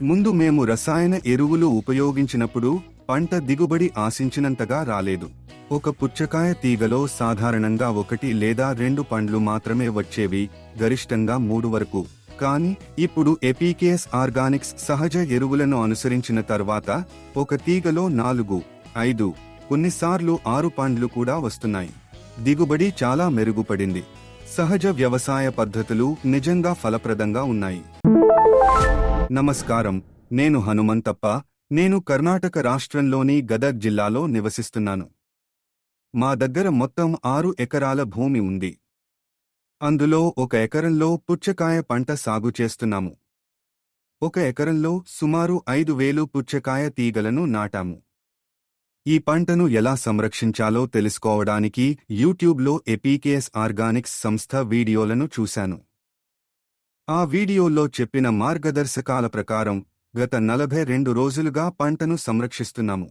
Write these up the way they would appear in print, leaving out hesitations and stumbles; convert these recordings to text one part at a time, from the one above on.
ముందు మేము రసాయన ఎరువులు ఉపయోగించినప్పుడు పంట దిగుబడి ఆశించినంతగా రాలేదు. ఒక పుచ్చకాయ తీగలో సాధారణంగా 1 లేదా 2 పండ్లు మాత్రమే వచ్చేవి, గరిష్టంగా 3 వరకు. కానీ ఇప్పుడు ఎపీకేఎస్ ఆర్గానిక్స్ సహజ ఎరువులను అనుసరించిన తర్వాత ఒక తీగలో 4, 5, కొన్నిసార్లు 6 పండ్లు కూడా వస్తున్నాయి. దిగుబడి చాలా మెరుగుపడింది. సహజ వ్యవసాయ పద్ధతులు నిజంగా ఫలప్రదంగా ఉన్నాయి. నమస్కారం, నేను హనుమంతప్ప. నేను కర్ణాటక రాష్ట్రంలోని గదగ్ జిల్లాలో నివసిస్తున్నాను. మా దగ్గర మొత్తం 6 ఎకరాల భూమి ఉంది. అందులో 1 ఎకరంలో పుచ్చకాయ పంట సాగు చేస్తున్నాము. 1 ఎకరంలో సుమారు 5,000 పుచ్చకాయ తీగలను నాటాము. ఈ పంటను ఎలా సంరక్షించాలో తెలుసుకోవడానికి యూట్యూబ్లో ఎపీకేఎస్ ఆర్గానిక్స్ సంస్థ వీడియోలను చూశాను. ఆ వీడియోలో చెప్పిన మార్గదర్శకాల ప్రకారం గత 42 రోజులుగా పంటను సంరక్షిస్తున్నాము.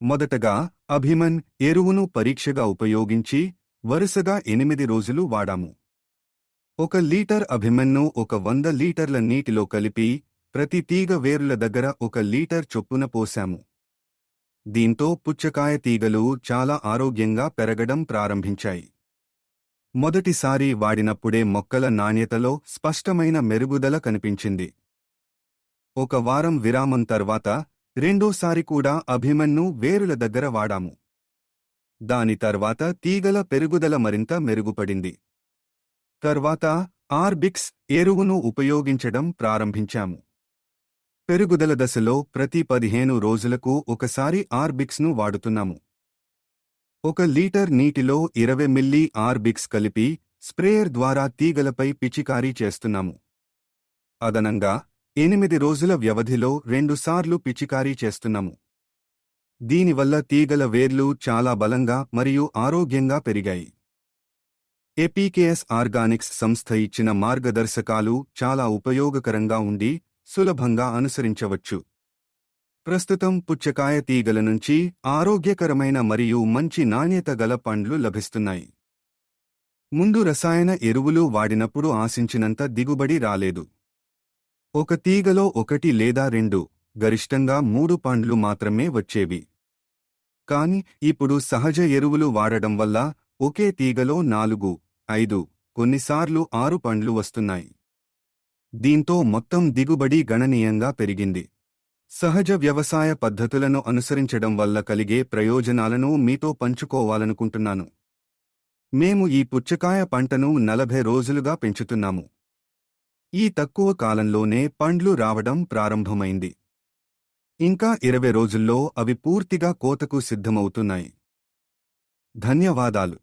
మొదటగా అభిమన్ ఎరువును పరీక్షగా ఉపయోగించి వరుసగా 8 రోజులు వాడాము. 1 లీటర్ అభిమన్ను 100 లీటర్ల నీటిలో కలిపి ప్రతి తీగ వేర్ల దగ్గర 1 లీటర్ చొప్పున పోశాము. దీంతో పుచ్చకాయ తీగలు చాలా ఆరోగ్యంగా పెరగడం ప్రారంభించాయి. మొదటిసారి వాడినప్పుడే మొక్కల నాణ్యతలో స్పష్టమైన మెరుగుదల కనిపించింది. 1 వారం విరామం తర్వాత రెండోసారి కూడా అభిమన్ను వేరుల దగ్గర వాడాము. దాని తర్వాత తీగల పెరుగుదల మరింత మెరుగుపడింది. తర్వాత ఆర్బిక్స్ ఎరువును ఉపయోగించడం ప్రారంభించాము. పెరుగుదల దశలో ప్రతి 15 రోజులకు ఒకసారి ఆర్బిక్స్ను వాడుతున్నాము. 1 లీటర్ నీటిలో 20 మిల్లీ ఆర్బిక్స్ కలిపి స్ప్రేయర్ ద్వారా తీగలపై పిచికారీ చేస్తున్నాము. అదనంగా 8 రోజుల వ్యవధిలో 2 సార్లు పిచికారీ చేస్తున్నాము. దీనివల్ల తీగల వేర్లు చాలా బలంగా మరియు ఆరోగ్యంగా పెరిగాయి. ఎపీకేఎస్ ఆర్గానిక్స్ సంస్థ ఇచ్చిన మార్గదర్శకాలు చాలా ఉపయోగకరంగా ఉండి సులభంగా అనుసరించవచ్చు. ప్రస్తుతం పుచ్చకాయ తీగల నుంచి ఆరోగ్యకరమైన మరియు మంచి నాణ్యత గల పండ్లు లభిస్తున్నాయి. ముందు రసాయన ఎరువులు వాడినప్పుడు ఆశించినంత దిగుబడి రాలేదు. 1 తీగలో 1 లేదా 2, గరిష్టంగా 3 పండ్లు మాత్రమే వచ్చేవి. కాని ఇప్పుడు సహజ ఎరువులు వాడడం వల్ల ఒకే తీగలో 4, 5, కొన్నిసార్లు 6 పండ్లు వస్తున్నాయి. దీంతో మొత్తం దిగుబడి గణనీయంగా పెరిగింది. సహజ వ్యవసాయ పద్ధతులను అనుసరించడం వల్ల కలిగే ప్రయోజనాలను మీతో పంచుకోవాలనుకుంటున్నాను. మేము ఈ పుచ్చకాయ పంటను 40 రోజులుగా పెంచుతున్నాము. ఈ తక్కువ కాలంలోనే పండ్లు రావడం ప్రారంభమైంది. ఇంకా 20 రోజుల్లో అవి పూర్తిగా కోతకు సిద్ధమవుతున్నాయి. ధన్యవాదాలు.